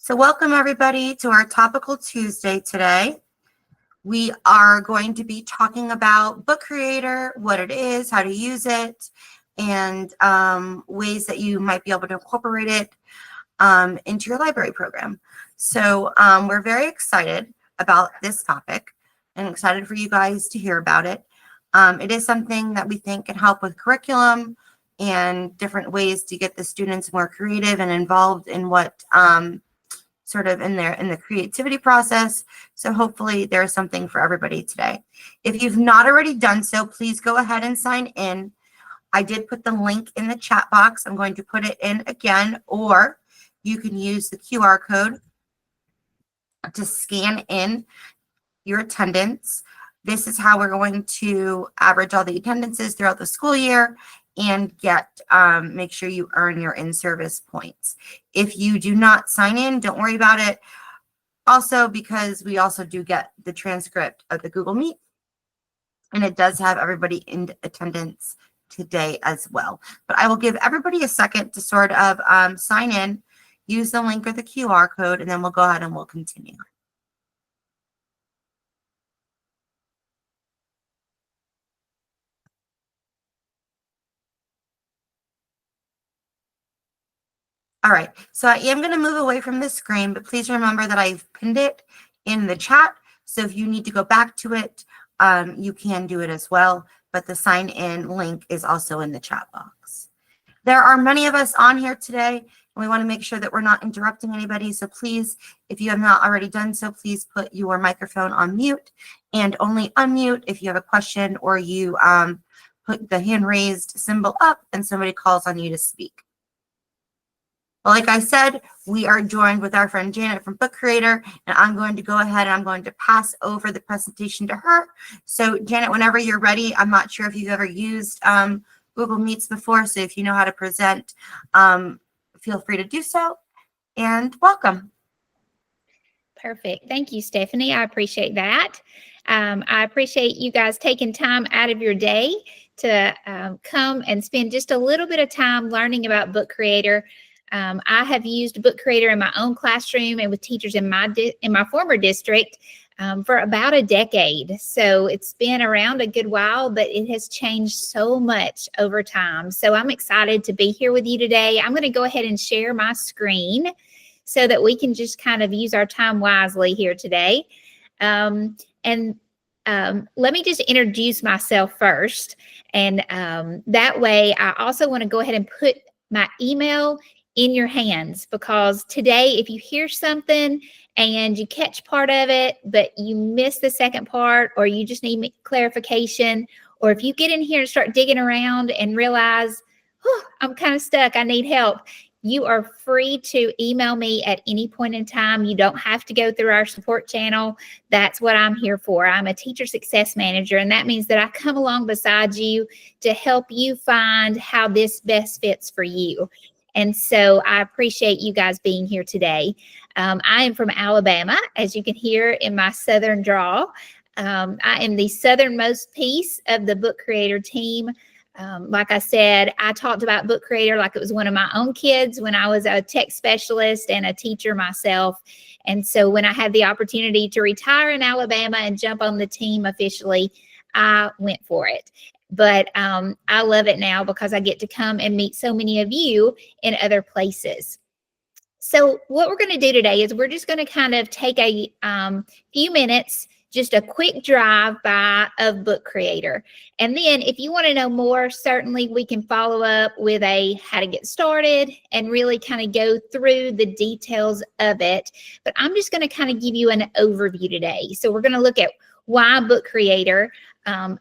So welcome everybody to our Topical Tuesday today. We are going to be talking about Book Creator, what it is, how to use it, and ways that you might be able to incorporate it into your library program. So we're very excited about this topic and excited for you guys to hear about it. It is something that we think can help with curriculum and different ways to get the students more creative and involved in what sort of in the creativity process. So hopefully there's something for everybody today. If you've not already done so, please go ahead and sign in. I did put the link in the chat box. I'm going to put it in again, or you can use the QR code to scan in your attendance. This is how we're going to average all the attendances throughout the school year and make sure you earn your in-service points. If you do not sign in, don't worry about it. Also, because we also do get the transcript of the Google Meet, and it does have everybody in attendance today as well. But I will give everybody a second to sort of sign in, use the link or the QR code, and then we'll go ahead and we'll continue. All right, so I am going to move away from the screen, but please remember that I've pinned it in the chat. So if you need to go back to it, you can do it as well. But the sign in link is also in the chat box. There are many of us on here today, and we want to make sure that we're not interrupting anybody. So please, if you have not already done so, please put your microphone on mute and only unmute if you have a question or you put the hand raised symbol up and somebody calls on you to speak. Well, like I said, we are joined with our friend Janet from Book Creator, and I'm going to go ahead and I'm going to pass over the presentation to her. So Janet, whenever you're ready, I'm not sure if you've ever used Google Meets before, so if you know how to present, feel free to do so, and welcome. Perfect. Thank you, Stephanie. I appreciate that. I appreciate you guys taking time out of your day to come and spend just a little bit of time learning about Book Creator. I have used Book Creator in my own classroom and with teachers in my former district for about a decade. So it's been around a good while, but it has changed so much over time. So I'm excited to be here with you today. I'm going to go ahead and share my screen so that we can just kind of use our time wisely here today. Let me just introduce myself first. And that way, I also want to go ahead and put my email in your hands, because today, if you hear something and you catch part of it, but you miss the second part, or you just need clarification, or if you get in here and start digging around and realize, oh, I'm kind of stuck, I need help, you are free to email me at any point in time. You don't have to go through our support channel. That's what I'm here for. I'm a teacher success manager, and that means that I come along beside you to help you find how this best fits for you. And so I appreciate you guys being here today. I am from Alabama, as you can hear in my Southern drawl. I am the southernmost piece of the Book Creator team. Like I said, I talked about Book Creator like it was one of my own kids when I was a tech specialist and a teacher myself. And so when I had the opportunity to retire in Alabama and jump on the team officially, I went for it. But I love it now because I get to come and meet so many of you in other places. So what we're going to do today is we're just going to kind of take a few minutes, just a quick drive-by of Book Creator. And then if you want to know more, certainly we can follow up with a how to get started and really kind of go through the details of it. But I'm just going to kind of give you an overview today. So we're going to look at why Book Creator,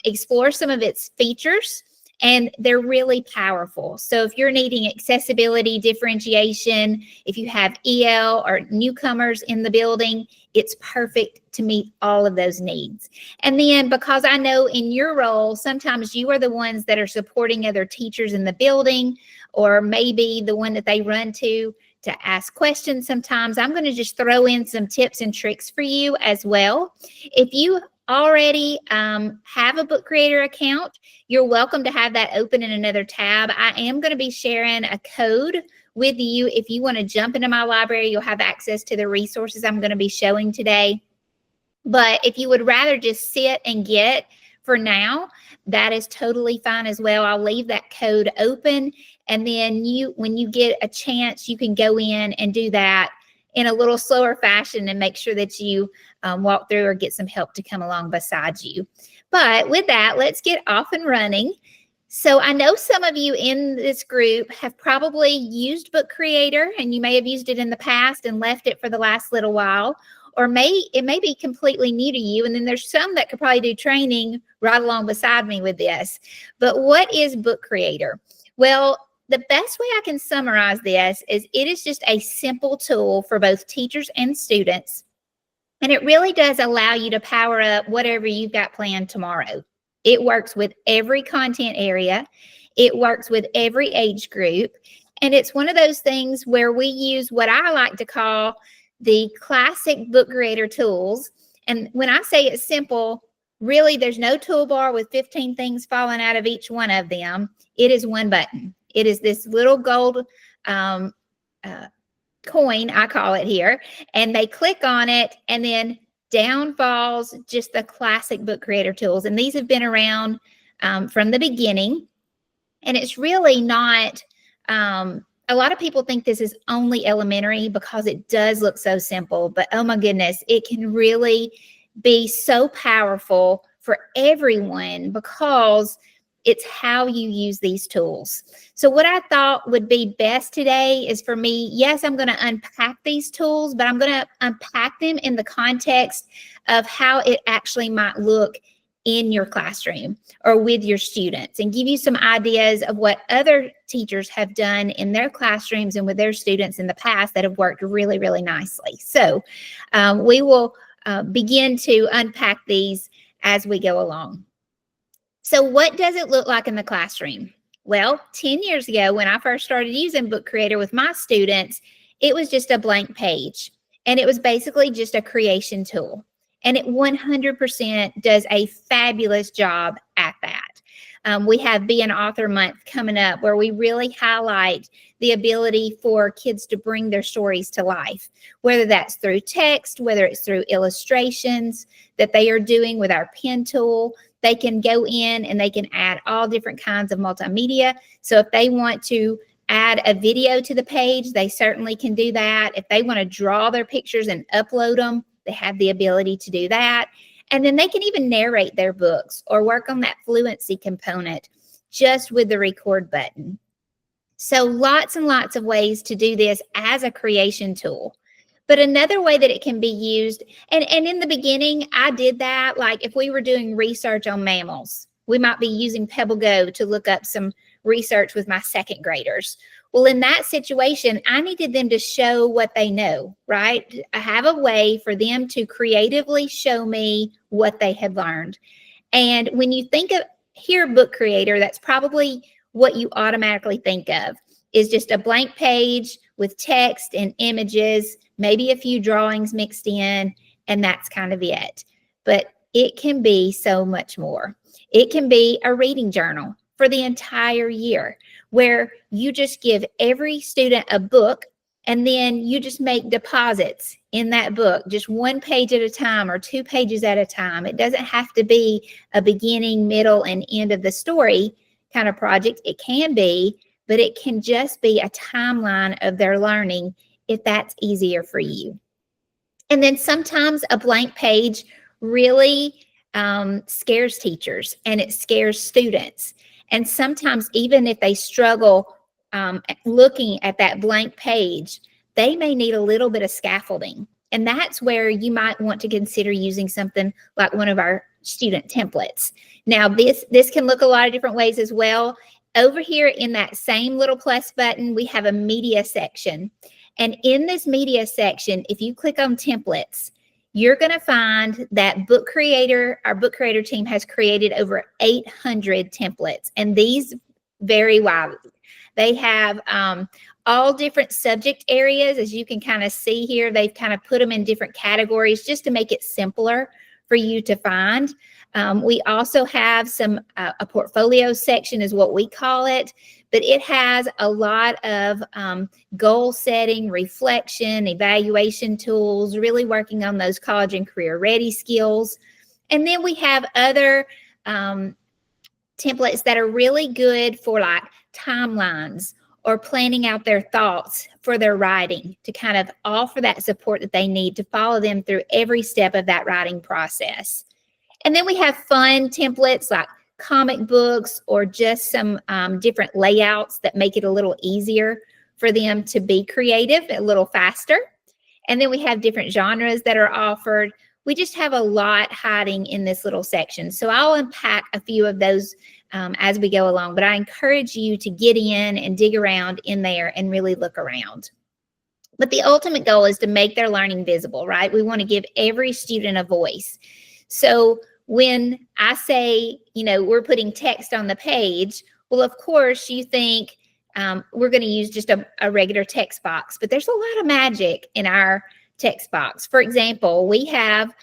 explore some of its features, and they're really powerful. So if you're needing accessibility, differentiation, if you have EL or newcomers in the building, it's perfect to meet all of those needs. And then because I know in your role, sometimes you are the ones that are supporting other teachers in the building, or maybe the one that they run to ask questions sometimes, I'm going to just throw in some tips and tricks for you as well. If you already have a Book Creator account, you're welcome to have that open in another tab. I am going to be sharing a code with you. If you want to jump into my library, you'll have access to the resources I'm going to be showing today. But if you would rather just sit and get for now, that is totally fine as well. I'll leave that code open. And then when you get a chance, you can go in and do that in a little slower fashion and make sure that you walk through or get some help to come along beside you. But with that, let's get off and running. So I know some of you in this group have probably used Book Creator, and you may have used it in the past and left it for the last little while, or it may be completely new to you. And then there's some that could probably do training right along beside me with this. But what is Book Creator? Well, the best way I can summarize this is it is just a simple tool for both teachers and students. And it really does allow you to power up whatever you've got planned tomorrow. It works with every content area. It works with every age group. And it's one of those things where we use what I like to call the classic Book Creator tools. And when I say it's simple, really there's no toolbar with 15 things falling out of each one of them. It is one button. It is this little gold coin, I call it here, and they click on it, and then down falls just the classic Book Creator tools. And these have been around from the beginning. And it's really not, a lot of people think this is only elementary because it does look so simple, but oh my goodness, it can really be so powerful for everyone because it's how you use these tools. So what I thought would be best today is for me, yes, I'm going to unpack these tools, but I'm going to unpack them in the context of how it actually might look in your classroom or with your students, and give you some ideas of what other teachers have done in their classrooms and with their students in the past that have worked really, really nicely. So we will begin to unpack these as we go along. So what does it look like in the classroom? Well, 10 years ago, when I first started using Book Creator with my students, it was just a blank page. And it was basically just a creation tool. And it 100% does a fabulous job at that. We have Be an Author Month coming up, where we really highlight the ability for kids to bring their stories to life, whether that's through text, whether it's through illustrations that they are doing with our pen tool. They can go in and they can add all different kinds of multimedia. So if they want to add a video to the page, they certainly can do that. If they want to draw their pictures and upload them, they have the ability to do that. And then they can even narrate their books or work on that fluency component just with the record button. So lots and lots of ways to do this as a creation tool. But another way that it can be used, and in the beginning, I did that, like if we were doing research on mammals, we might be using PebbleGo to look up some research with my second graders. Well, in that situation, I needed them to show what they know, right? I have a way for them to creatively show me what they had learned. And when you hear Book Creator, that's probably what you automatically think of, is just a blank page with text and images, maybe a few drawings mixed in, and that's kind of it. But it can be so much more. It can be a reading journal for the entire year, where you just give every student a book, and then you just make deposits in that book, just one page at a time or 2 pages at a time. It doesn't have to be a beginning, middle, and end of the story kind of project. It can be, but it can just be a timeline of their learning if that's easier for you. And then sometimes a blank page really scares teachers and it scares students. And sometimes even if they struggle looking at that blank page, they may need a little bit of scaffolding. And that's where you might want to consider using something like one of our student templates. Now, this can look a lot of different ways as well. Over here in that same little plus button, we have a media section. And in this media section, if you click on templates, you're going to find that our Book Creator team has created over 800 templates. And these vary widely. They have all different subject areas. As you can kind of see here, they've kind of put them in different categories just to make it simpler for you to find. We also have a portfolio section is what we call it, but it has a lot of goal setting, reflection, evaluation tools, really working on those college and career ready skills. And then we have other templates that are really good for like timelines or planning out their thoughts for their writing, to kind of offer that support that they need to follow them through every step of that writing process. And then we have fun templates like comic books or just some different layouts that make it a little easier for them to be creative, a little faster. And then we have different genres that are offered. We just have a lot hiding in this little section. So I'll unpack a few of those as we go along, but I encourage you to get in and dig around in there and really look around. But the ultimate goal is to make their learning visible, right? We want to give every student a voice. So when I say, we're putting text on the page, well, of course, you think we're going to use just a regular text box, but there's a lot of magic in our text box. For example, we have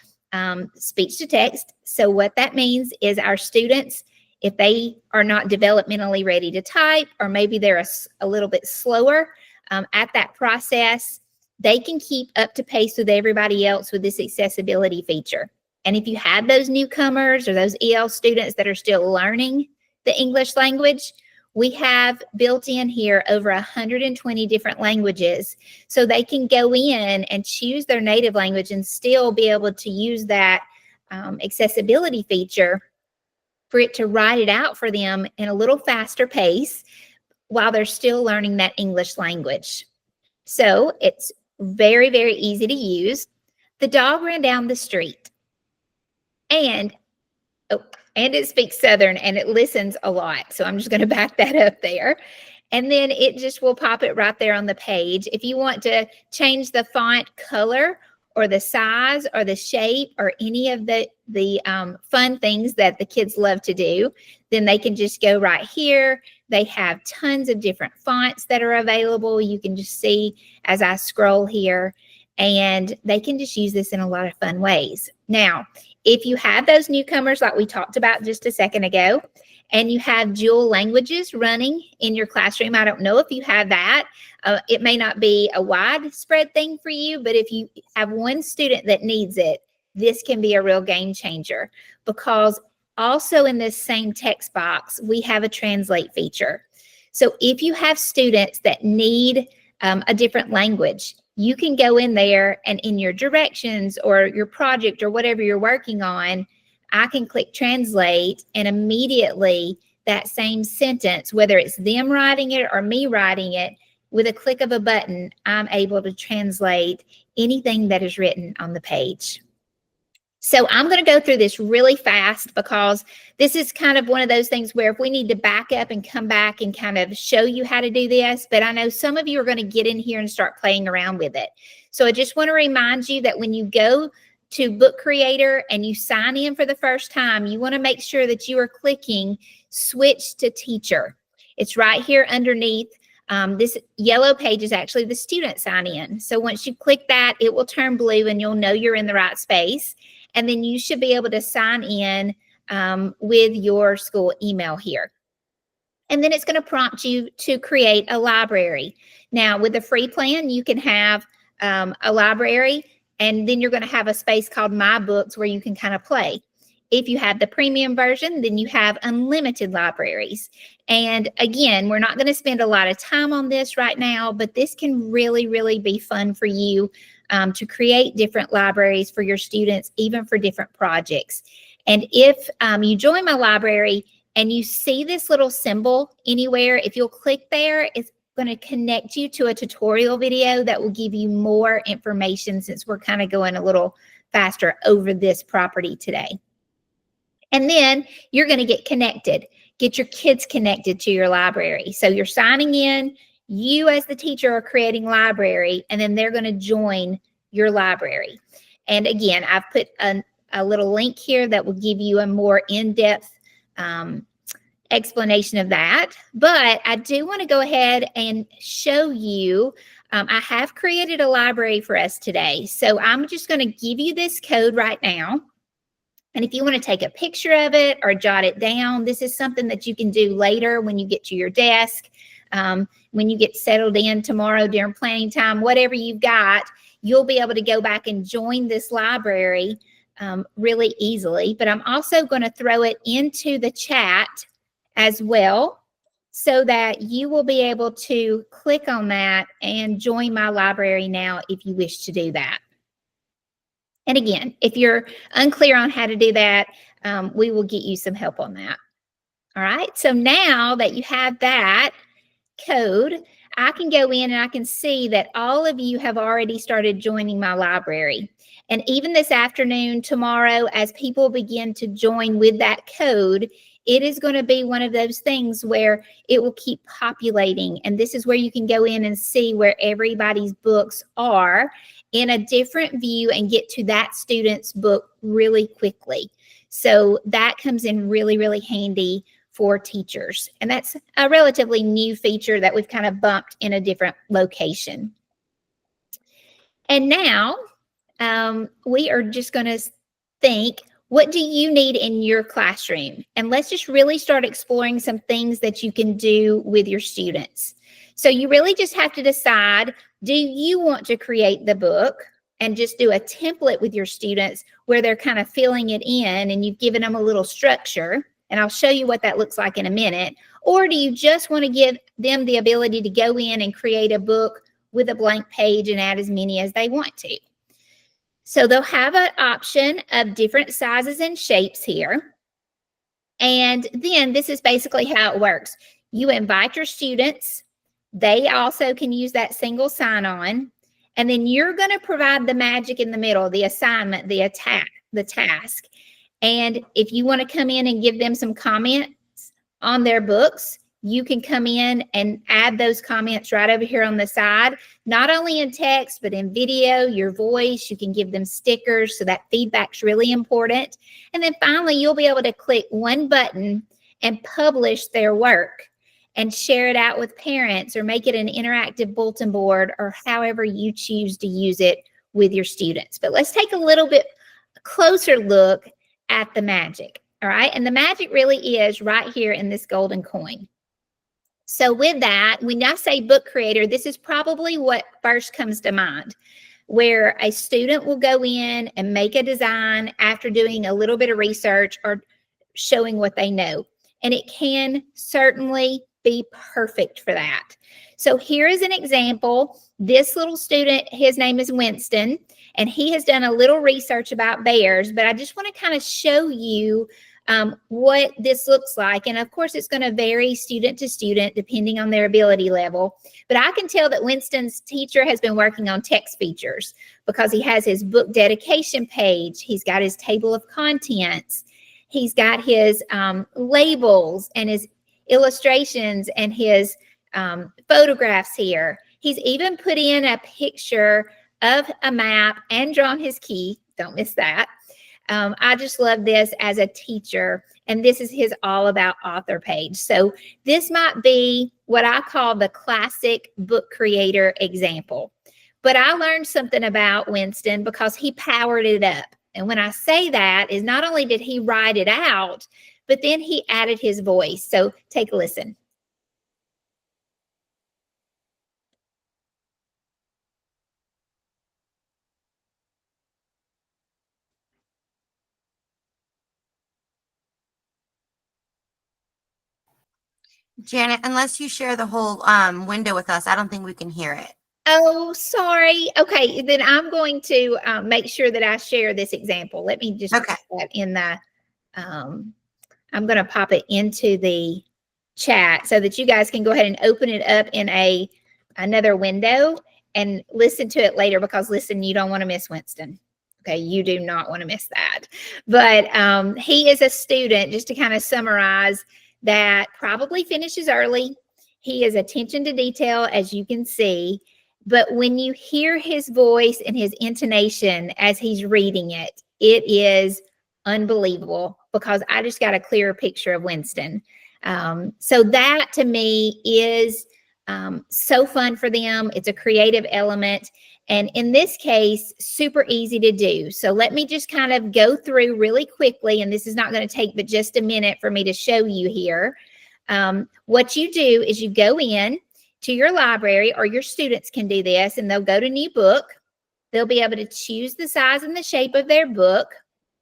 speech to text. So what that means is our students, if they are not developmentally ready to type, or maybe they're a little bit slower at that process, they can keep up to pace with everybody else with this accessibility feature. And if you have those newcomers or those EL students that are still learning the English language, we have built in here over 120 different languages. So they can go in and choose their native language and still be able to use that accessibility feature for it to write it out for them in a little faster pace while they're still learning that English language. So it's very, very easy to use. The dog ran down the street, and it speaks Southern, and it listens a lot. So I'm just going to back that up there. And then it just will pop it right there on the page. If you want to change the font color or the size or the shape or any of the fun things that the kids love to do, then they can just go right here. They have tons of different fonts that are available. You can just see as I scroll here, and they can just use this in a lot of fun ways. Now, if you have those newcomers like we talked about just a second ago, and you have dual languages running in your classroom, I don't know if you have that. It may not be a widespread thing for you, but if you have one student that needs it, this can be a real game changer, because also in this same text box, we have a translate feature. So if you have students that need a different language, you can go in there and in your directions or your project or whatever you're working on, I can click translate, and immediately that same sentence, whether it's them writing it or me writing it, with a click of a button, I'm able to translate anything that is written on the page. So I'm going to go through this really fast, because this is kind of one of those things where if we need to back up and come back and kind of show you how to do this, but I know some of you are going to get in here and start playing around with it. So I just want to remind you that when you go to Book Creator and you sign in for the first time, you want to make sure that you are clicking Switch to Teacher. It's right here underneath. This yellow page is actually the student sign in. So once you click that, it will turn blue and you'll know you're in the right space. And then you should be able to sign in with your school email here. And then it's going to prompt you to create a library. Now, with the free plan, you can have a library, and then you're going to have a space called My Books where you can kind of play. If you have the premium version, then you have unlimited libraries. And again, we're not going to spend a lot of time on this right now, but this can really, really be fun for you to create different libraries for your students, even for different projects. And if you join my library and you see this little symbol anywhere, if you'll click there, it's going to connect you to a tutorial video that will give you more information, since we're kind of going a little faster over this property today. And then you're going to get connected, get your kids connected to your library. So you're signing in, you as the teacher are creating library, and then they're going to join your library. And again, I've put a little link here that will give you a more in-depth explanation of that. But I do want to go ahead and show you, I have created a library for us today. So I'm just going to give you this code right now. And if you want to take a picture of it or jot it down, this is something that you can do later when you get to your desk, when you get settled in tomorrow during planning time, whatever you've got, you'll be able to go back and join this library really easily. But I'm also going to throw it into the chat as well, so that you will be able to click on that and join my library now if you wish to do that. And again, if you're unclear on how to do that, we will get you some help on that. All right, so now that you have that code, I can go in and I can see that all of you have already started joining my library. And even this afternoon, tomorrow, as people begin to join with that code, it is going to be one of those things where it will keep populating. And this is where you can go in and see where everybody's books are in a different view and get to that student's book really quickly. So that comes in really, really handy for teachers. And that's a relatively new feature that we've kind of bumped in a different location. And now we are just going to think, what do you need in your classroom? And let's just really start exploring some things that you can do with your students. So you really just have to decide, do you want to create the book and just do a template with your students where they're kind of filling it in and you've given them a little structure? And I'll show you what that looks like in a minute. Or do you just want to give them the ability to go in and create a book with a blank page and add as many as they want to? So they'll have an option of different sizes and shapes here. And then this is basically how it works. You invite your students. They also can use that single sign-on. And then you're going to provide the magic in the middle, the assignment, the task. And if you want to come in and give them some comments on their books, you can come in and add those comments right over here on the side, not only in text, but in video, your voice. You can give them stickers, so that feedback's really important. And then finally, you'll be able to click one button and publish their work and share it out with parents or make it an interactive bulletin board or however you choose to use it with your students. But let's take a little bit closer look at the magic, all right? And the magic really is right here in this golden coin. So with that, when I say book creator, this is probably what first comes to mind, where a student will go in and make a design after doing a little bit of research or showing what they know. And it can certainly be perfect for that. So here is an example. This little student, his name is Winston, and he has done a little research about bears, but I just want to kind of show you what this looks like. And of course, it's going to vary student to student depending on their ability level. But I can tell that Winston's teacher has been working on text features because he has his book dedication page. He's got his table of contents. He's got his labels and his illustrations and his photographs here. He's even put in a picture of a map and drawn his key. Don't miss that. I just love this as a teacher, and this is his All About Author page. So this might be what I call the classic book creator example. But I learned something about Winston because he powered it up. And when I say that is not only did he write it out, but then he added his voice. So take a listen. Janet, unless you share the whole window with us, I don't think we can hear it. Oh, sorry. Okay, then I'm going to make sure that I share this example. Let me just put that in the, I'm going to pop it into the chat so that you guys can go ahead and open it up in another window and listen to it later, because listen, you don't want to miss Winston. Okay, you do not want to miss that. But he is a student, just to kind of summarize, that probably finishes early. He is attention to detail, as you can see. But when you hear his voice and his intonation as he's reading it, it is unbelievable, because I just got a clearer picture of Winston. So that to me is So fun for them. It's a creative element. And in this case, super easy to do. So let me just kind of go through really quickly, and this is not going to take but just a minute for me to show you here. What you do is you go in to your library, or your students can do this, and they'll go to new book. They'll be able to choose the size and the shape of their book.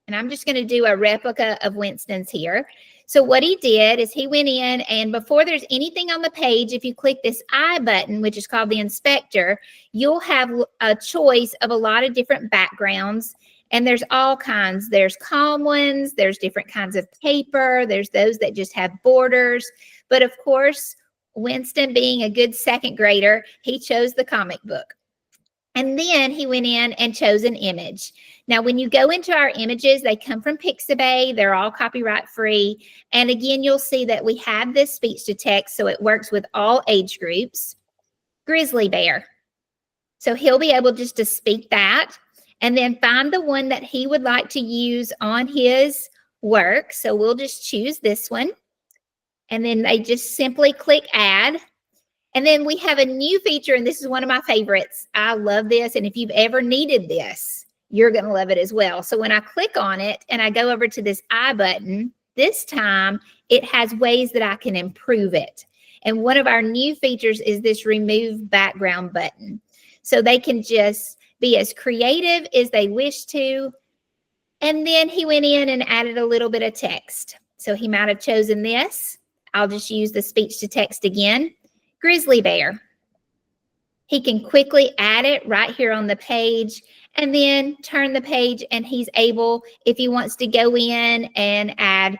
And I'm just going to do a replica of Winston's here. So what he did is he went in, and before there's anything on the page, if you click this I button, which is called the inspector, you'll have a choice of a lot of different backgrounds. And there's all kinds. There's calm ones. There's different kinds of paper. There's those that just have borders. But of course, Winston, being a good second grader, he chose the comic book. And then he went in and chose an image. Now, when you go into our images, they come from Pixabay. They're all copyright free. And again, you'll see that we have this speech to text, so it works with all age groups. Grizzly bear. So he'll be able just to speak that and then find the one that he would like to use on his work. So we'll just choose this one. And then they just simply click add. And then we have a new feature, and this is one of my favorites. I love this. And if you've ever needed this, you're going to love it as well. So when I click on it and I go over to this I button, this time it has ways that I can improve it. And one of our new features is this remove background button. So they can just be as creative as they wish to. And then he went in and added a little bit of text. So he might have chosen this. I'll just use the speech to text again. Grizzly bear. He can quickly add it right here on the page and then turn the page, and he's able, if he wants to go in and add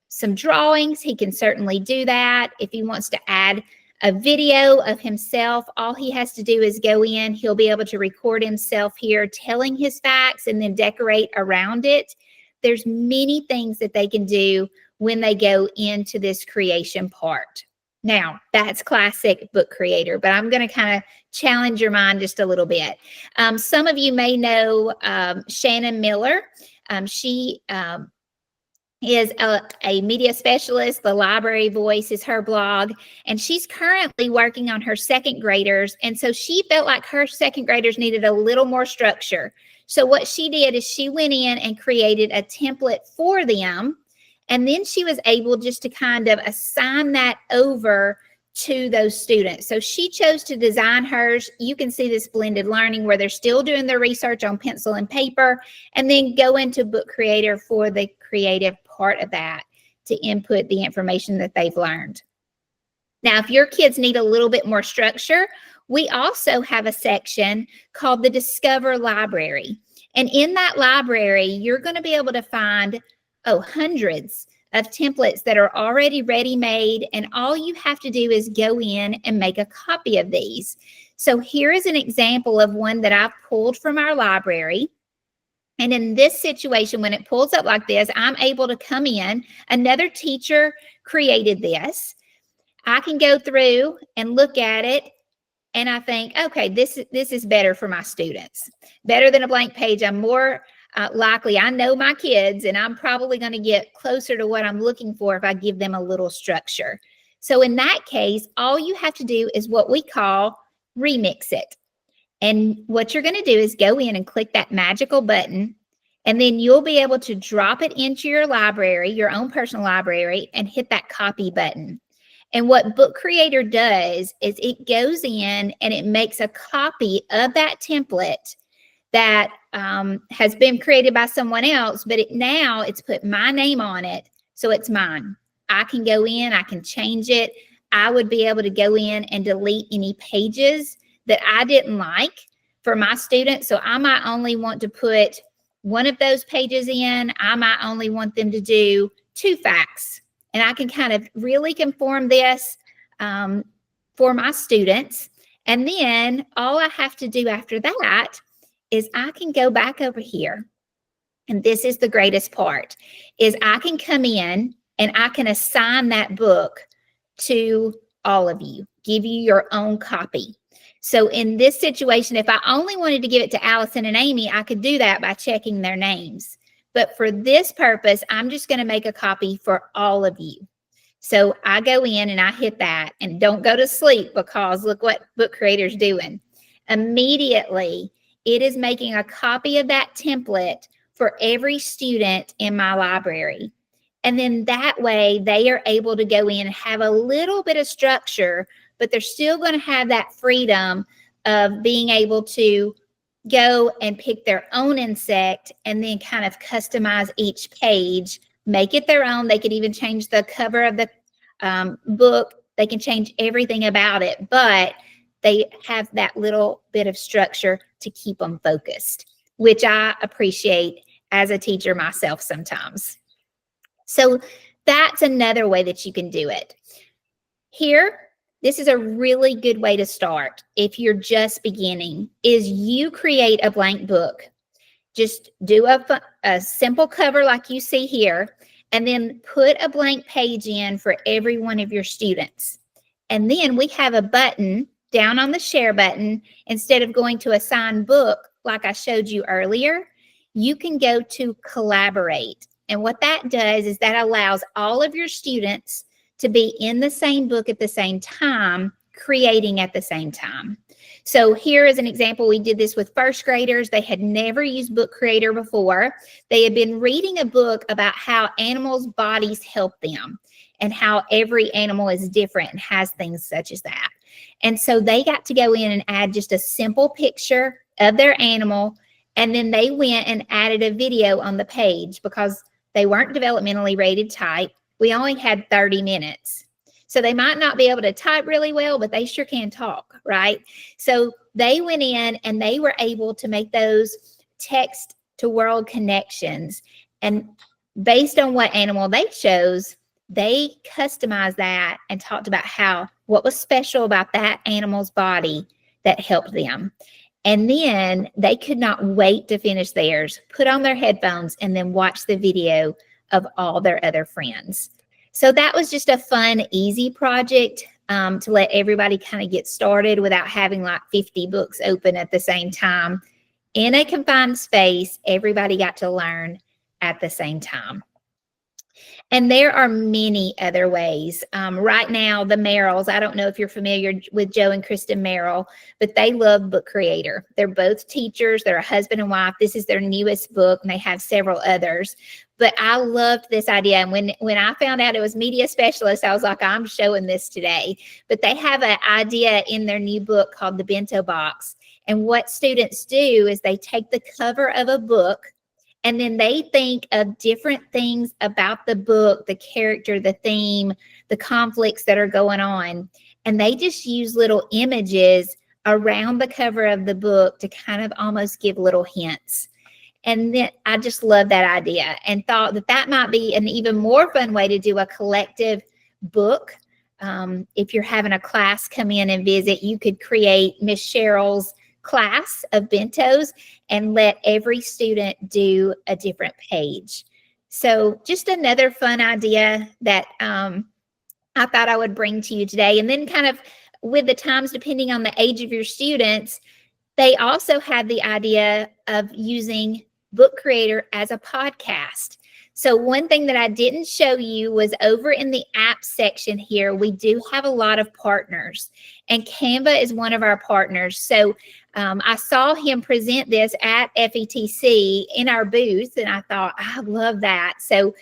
some drawings, he can certainly do that. If he wants to add a video of himself, all he has to do is go in. He'll be able to record himself here telling his facts and then decorate around it. There's many things that they can do when they go into this creation part. Now, that's classic book creator, but I'm going to kind of challenge your mind just a little bit. Some of you may know Shannon Miller. She is a media specialist. The Library Voice is her blog, and she's currently working on her second graders. And so she felt like her second graders needed a little more structure. So what she did is she went in and created a template for them. And then she was able just to kind of assign that over to those students. So she chose to design hers. You can see this blended learning where they're still doing their research on pencil and paper, and then go into Book Creator for the creative part of that to input the information that they've learned. Now, if your kids need a little bit more structure, we also have a section called the Discover Library. And in that library, you're going to be able to find hundreds of templates that are already ready-made, and all you have to do is go in and make a copy of these. So here is an example of one that I've pulled from our library. And in this situation, when it pulls up like this, I'm able to come in. Another teacher created this. I can go through and look at it, and I think, okay, this is better for my students. Better than a blank page. I'm more likely, I know my kids, and I'm probably going to get closer to what I'm looking for if I give them a little structure. So in that case, all you have to do is what we call remix it. And what you're going to do is go in and click that magical button, and then you'll be able to drop it into your library, your own personal library, and hit that copy button. And what Book Creator does is it goes in and it makes a copy of that template that has been created by someone else, but now it's put my name on it, so it's mine. I can go in, I can change it. I would be able to go in and delete any pages that I didn't like for my students. So I might only want to put one of those pages in. I might only want them to do 2 facts. And I can kind of really conform this for my students. And then all I have to do after that is I can go back over here. And this is the greatest part, is I can come in and I can assign that book to all of you, give you your own copy. So in this situation, if I only wanted to give it to Allison and Amy, I could do that by checking their names. But for this purpose, I'm just going to make a copy for all of you. So I go in and I hit that, and don't go to sleep, because look what Book Creator's doing. Immediately, it is making a copy of that template for every student in my library. And then that way they are able to go in and have a little bit of structure, but they're still going to have that freedom of being able to go and pick their own insect and then kind of customize each page, make it their own. They could even change the cover of the book. They can change everything about it, but they have that little bit of structure to keep them focused, which I appreciate as a teacher myself sometimes. So that's another way that you can do it. Here, this is a really good way to start if you're just beginning, is you create a blank book. Just do a simple cover like you see here, and then put a blank page in for every one of your students. And then we have a button down on the share button. Instead of going to assign book like I showed you earlier, you can go to collaborate. And what that does is that allows all of your students to be in the same book at the same time, creating at the same time. So here is an example. We did this with first graders. They had never used Book Creator before. They had been reading a book about how animals' bodies help them and how every animal is different and has things such as that. And so they got to go in and add just a simple picture of their animal, and then they went and added a video on the page because they weren't developmentally rated type. We only had 30 minutes. So they might not be able to type really well, but they sure can talk, right? So they went in and they were able to make those text to world connections. And based on what animal they chose, they customized that and talked about what was special about that animal's body that helped them. And then they could not wait to finish theirs, put on their headphones, and then watch the video of all their other friends. So that was just a fun, easy project to let everybody kind of get started without having like 50 books open at the same time. In a confined space, everybody got to learn at the same time. And there are many other ways. Right now, the Merrills, I don't know if you're familiar with Joe and Kristen Merrill, but they love Book Creator. They're both teachers. They're a husband and wife. This is their newest book, and they have several others. But I loved this idea. And when I found out it was media specialist, I was like, I'm showing this today. But they have an idea in their new book called the Bento Box. And what students do is they take the cover of a book, and then they think of different things about the book, the character, the theme, the conflicts that are going on. And they just use little images around the cover of the book to kind of almost give little hints. And then I just love that idea and thought that that might be an even more fun way to do a collective book. If you're having a class come in and visit, you could create Miss Cheryl's class of bentos and let every student do a different page. So just another fun idea that I thought I would bring to you today. And then kind of with the times, depending on the age of your students, they also had the idea of using Book Creator as a podcast. So one thing that I didn't show you was over in the app section here, we do have a lot of partners, and Canva is one of our partners. So I saw him present this at FETC in our booth, and I thought, I love that. So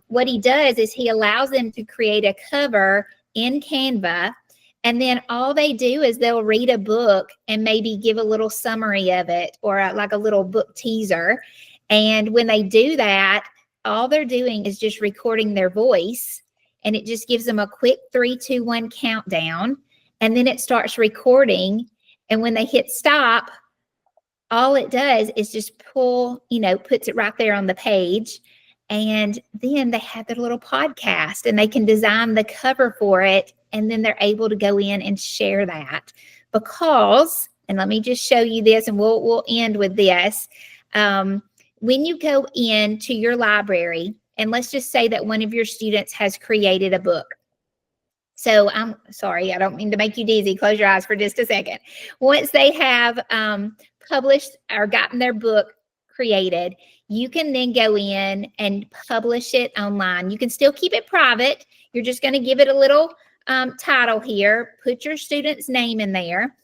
what he does is he allows them to create a cover in Canva, and then all they do is they'll read a book and maybe give a little summary of it, or like a little book teaser. And when they do that, all they're doing is just recording their voice, and it just gives them a quick 3, 2, 1 countdown, and then it starts recording. And when they hit stop, all it does is just pull, puts it right there on the page. And then they have their little podcast, and they can design the cover for it. And then they're able to go in and share that because, and let me just show you this, and we'll end with this. When you go into your library, and let's just say that one of your students has created a book. So I'm sorry, I don't mean to make you dizzy. Close your eyes for just a second. Once they have published or gotten their book created, you can then go in and publish it online. You can still keep it private. You're just going to give it a little title here, put your student's name in there,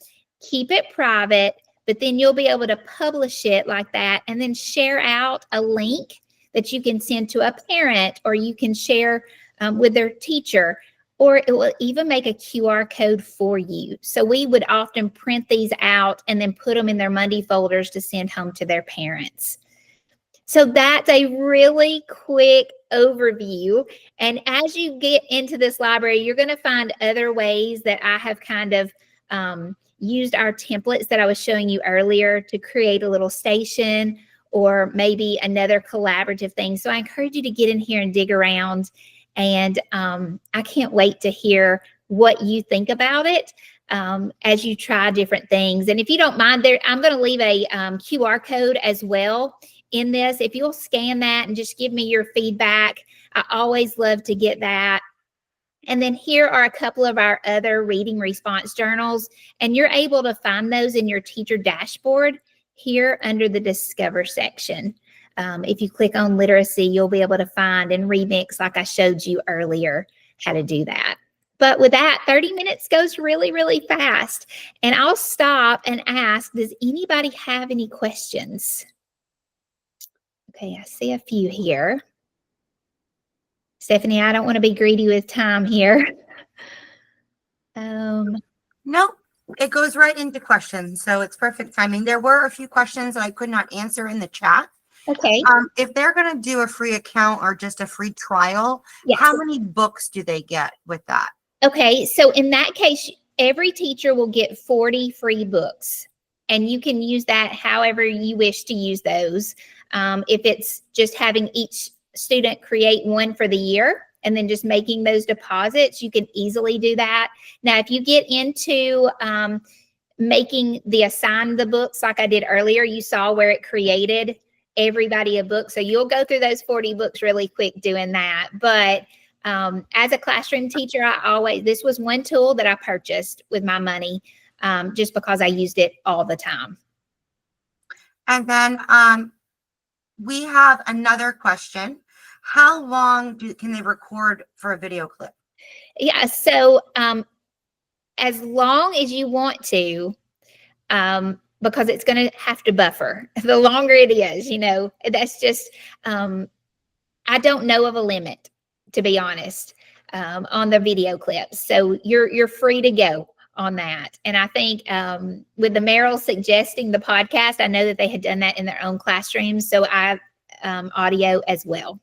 keep it private, but then you'll be able to publish it like that and then share out a link that you can send to a parent, or you can share with their teacher, or it will even make a QR code for you. So we would often print these out and then put them in their Monday folders to send home to their parents. So that's a really quick overview. And as you get into this library, you're going to find other ways that I have kind of used our templates that I was showing you earlier to create a little station or maybe another collaborative thing. So I encourage you to get in here and dig around. And I can't wait to hear what you think about it as you try different things. And if you don't mind, I'm going to leave a QR code as well in this. If you'll scan that and just give me your feedback, I always love to get that. And then here are a couple of our other reading response journals, and you're able to find those in your teacher dashboard here under the Discover section. If you click on literacy, you'll be able to find and remix, like I showed you earlier, how to do that. But with that, 30 minutes goes really, really fast. And I'll stop and ask, does anybody have any questions? Okay, I see a few here. Stephanie, I don't want to be greedy with time here. Nope, it goes right into questions, so it's perfect timing. There were a few questions that I could not answer in the chat. Okay. If they're going to do a free account or just a free trial, Yes. How many books do they get with that? Okay, so in that case, every teacher will get 40 free books, and you can use that however you wish to use those. If it's just having each student create one for the year and then just making those deposits, you can easily do that. Now, if you get into making assign the books like I did earlier, you saw where it created everybody a book. So you'll go through those 40 books really quick doing that. But as a classroom teacher, this was one tool that I purchased with my money just because I used it all the time. And then we have another question. How long can they record for a video clip? Yeah, so as long as you want to, because it's going to have to buffer. The longer it is, that's just, I don't know of a limit, to be honest, on the video clips. So you're free to go on that. And I think with the Merrill suggesting the podcast, I know that they had done that in their own classrooms. So I audio as well.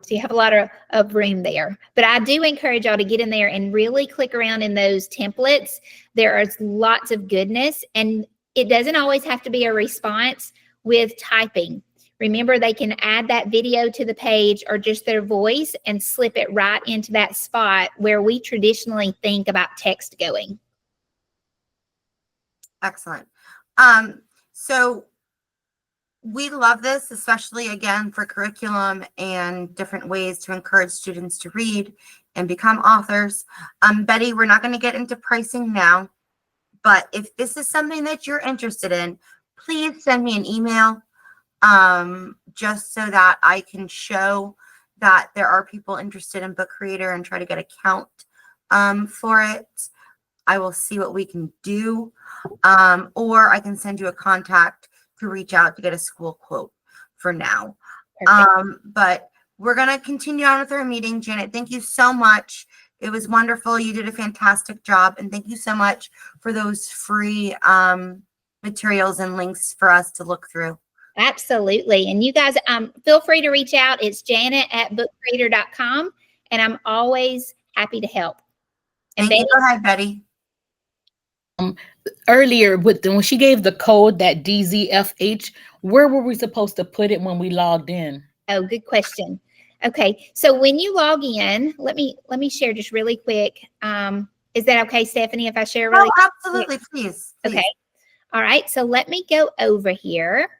So you have a lot of room there. But I do encourage y'all to get in there and really click around in those templates. There is lots of goodness, and it doesn't always have to be a response with typing. Remember, they can add that video to the page or just their voice and slip it right into that spot where we traditionally think about text going. Excellent. So we love this, especially again for curriculum and different ways to encourage students to read and become authors. Betty, we're not going to get into pricing now, but if this is something that you're interested in, please send me an email just so that I can show that there are people interested in Book Creator and try to get a count for it. I will see what we can do, or I can send you a contact to reach out to get a school quote for now. But we're going to continue on with our meeting. Janet, thank you so much. It was wonderful. You did a fantastic job. And thank you so much for those free materials and links for us to look through. Absolutely. And you guys feel free to reach out. It's janet@bookcreator.com. And I'm always happy to help. And Thank you. Go ahead, Betty. Earlier when she gave the code, that DZFH, where were we supposed to put it when we logged in? Oh, good question. Okay, so when you log in, let me share just really quick. Is that okay, Stephanie, if I share really quick? Absolutely, please. Okay. All right, so let me go over here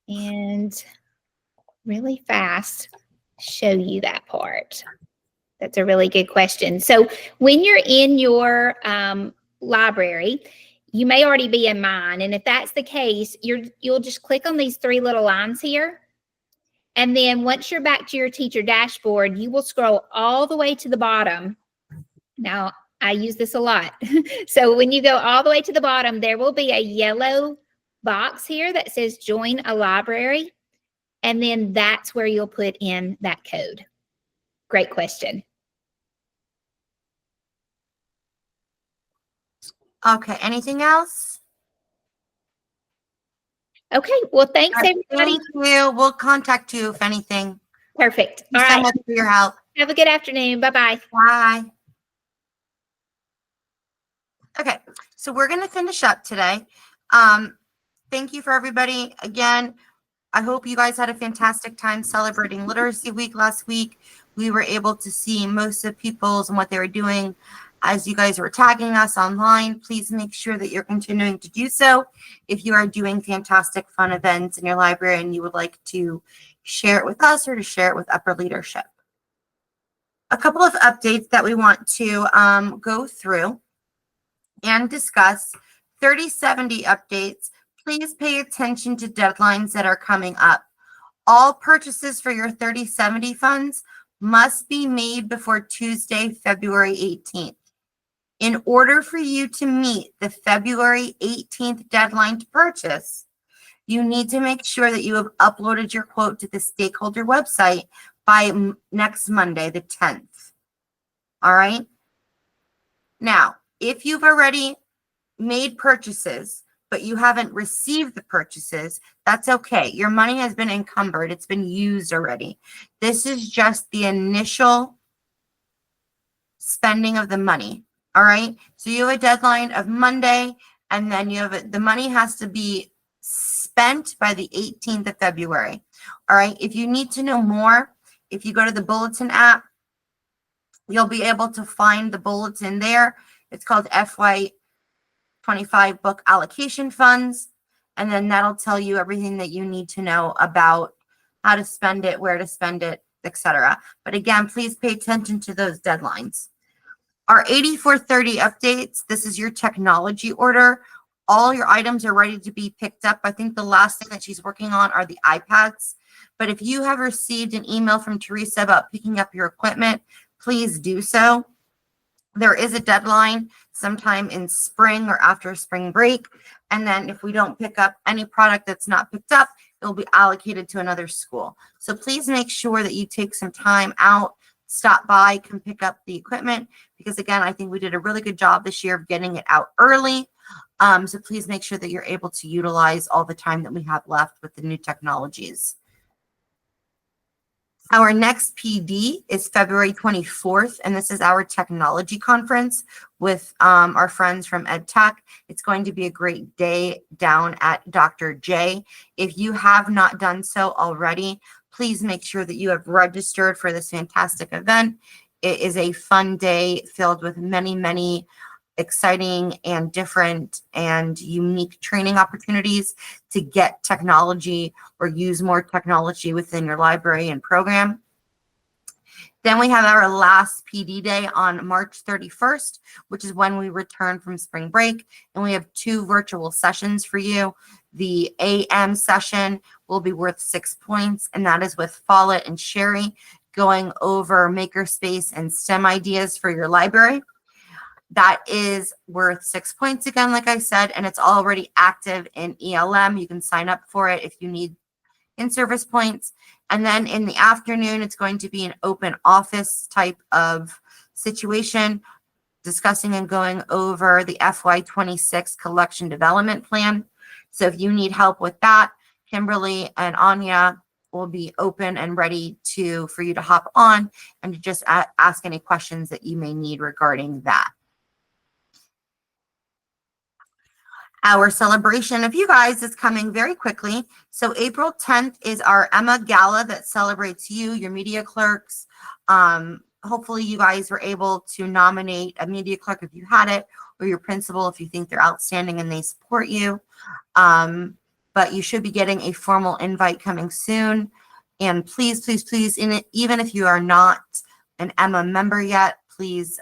and really fast show you that part. That's a really good question. So when you're in your library, you may already be in mine. And if that's the case, you'll just click on these 3 little lines here. And then once you're back to your teacher dashboard, you will scroll all the way to the bottom. Now, I use this a lot. So when you go all the way to the bottom, there will be a yellow box here that says join a library. And then that's where you'll put in that code. Great question. Okay, anything else? Okay, well, thanks, All right, everybody. thank you. We'll contact you if anything. Perfect. Thank All you so right. much for your help. Have a good afternoon. Bye-bye. Bye. Okay, so we're going to finish up today. Thank you for everybody. Again, I hope you guys had a fantastic time celebrating Literacy Week last week. We were able to see most of people's and what they were doing as you guys were tagging us online. Please make sure that you're continuing to do so. If you are doing fantastic fun events in your library and you would like to share it with us or to share it with upper leadership. A couple of updates that we want to go through and discuss. 3070 updates. Please pay attention to deadlines that are coming up. All purchases for your 3070 funds must be made before Tuesday, February 18th. In order for you to meet the February 18th deadline to purchase, you need to make sure that you have uploaded your quote to the stakeholder website by next Monday, the 10th. All right. Now, if you've already made purchases, but you haven't received the purchases, that's okay. Your money has been encumbered. It's been used already. This is just the initial spending of the money. All right. So you have a deadline of Monday, and then you have the money has to be spent by the 18th of February. All right. If you need to know more, if you go to the bulletin app, you'll be able to find the bulletin there. It's called FY25 book allocation funds. And then that'll tell you everything that you need to know about how to spend it, where to spend it, etc. But again, please pay attention to those deadlines. Our 8430 updates, this is your technology order. All your items are ready to be picked up. I think the last thing that she's working on are the iPads. But if you have received an email from Teresa about picking up your equipment, please do so. There is a deadline sometime in spring or after spring break. And then if we don't pick up any product that's not picked up, it will be allocated to another school. So please make sure that you take some time out, stop by, come pick up the equipment. Because again, I think we did a really good job this year of getting it out early. So please make sure that you're able to utilize all the time that we have left with the new technologies. Our next PD is February 24th, and this is our technology conference with our friends from EdTech. It's going to be a great day down at Dr. J. If you have not done so already, please make sure that you have registered for this fantastic event. It is a fun day filled with many, many exciting and different and unique training opportunities to get technology or use more technology within your library and program. Then we have our last PD day on March 31st, which is when we return from spring break. And we have 2 virtual sessions for you. The AM session will be worth 6 points, and that is with Follett and Sherry going over makerspace and STEM ideas for your library. That is worth 6 points again, like I said, and it's already active in ELM. You can sign up for it if you need in-service points. And then in the afternoon, it's going to be an open office type of situation, discussing and going over the FY26 collection development plan. So if you need help with that, Kimberly and Anya will be open and ready for you to hop on and to just ask any questions that you may need regarding that. Our celebration of you guys is coming very quickly. So April 10th is our Emma Gala that celebrates you, your media clerks. Hopefully you guys were able to nominate a media clerk if you had it, or your principal if you think they're outstanding and they support you. But you should be getting a formal invite coming soon. And please, please, please, even if you are not an Emma member yet, please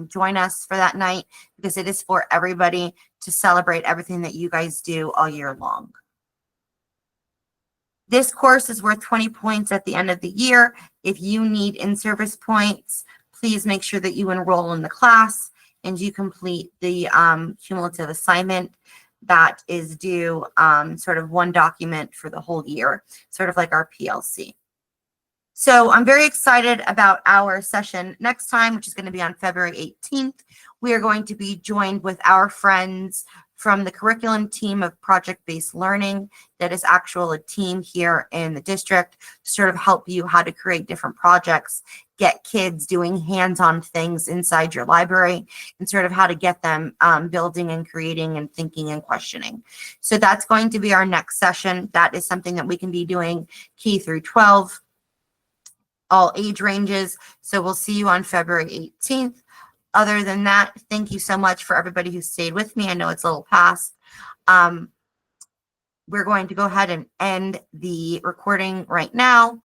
join us for that night, because it is for everybody to celebrate everything that you guys do all year long. This course is worth 20 points at the end of the year. If you need in-service points, please make sure that you enroll in the class and you complete the cumulative assignment that is due, sort of one document for the whole year, sort of like our PLC. So I'm very excited about our session next time, which is going to be on February 18th. We are going to be joined with our friends from the curriculum team of project-based learning. That is actually a team here in the district to sort of help you how to create different projects, get kids doing hands-on things inside your library, and sort of how to get them building and creating and thinking and questioning. So that's going to be our next session. That is something that we can be doing K through 12, all age ranges. So we'll see you on February 18th. Other than that, thank you so much for everybody who stayed with me. I know it's a little past. We're going to go ahead and end the recording right now.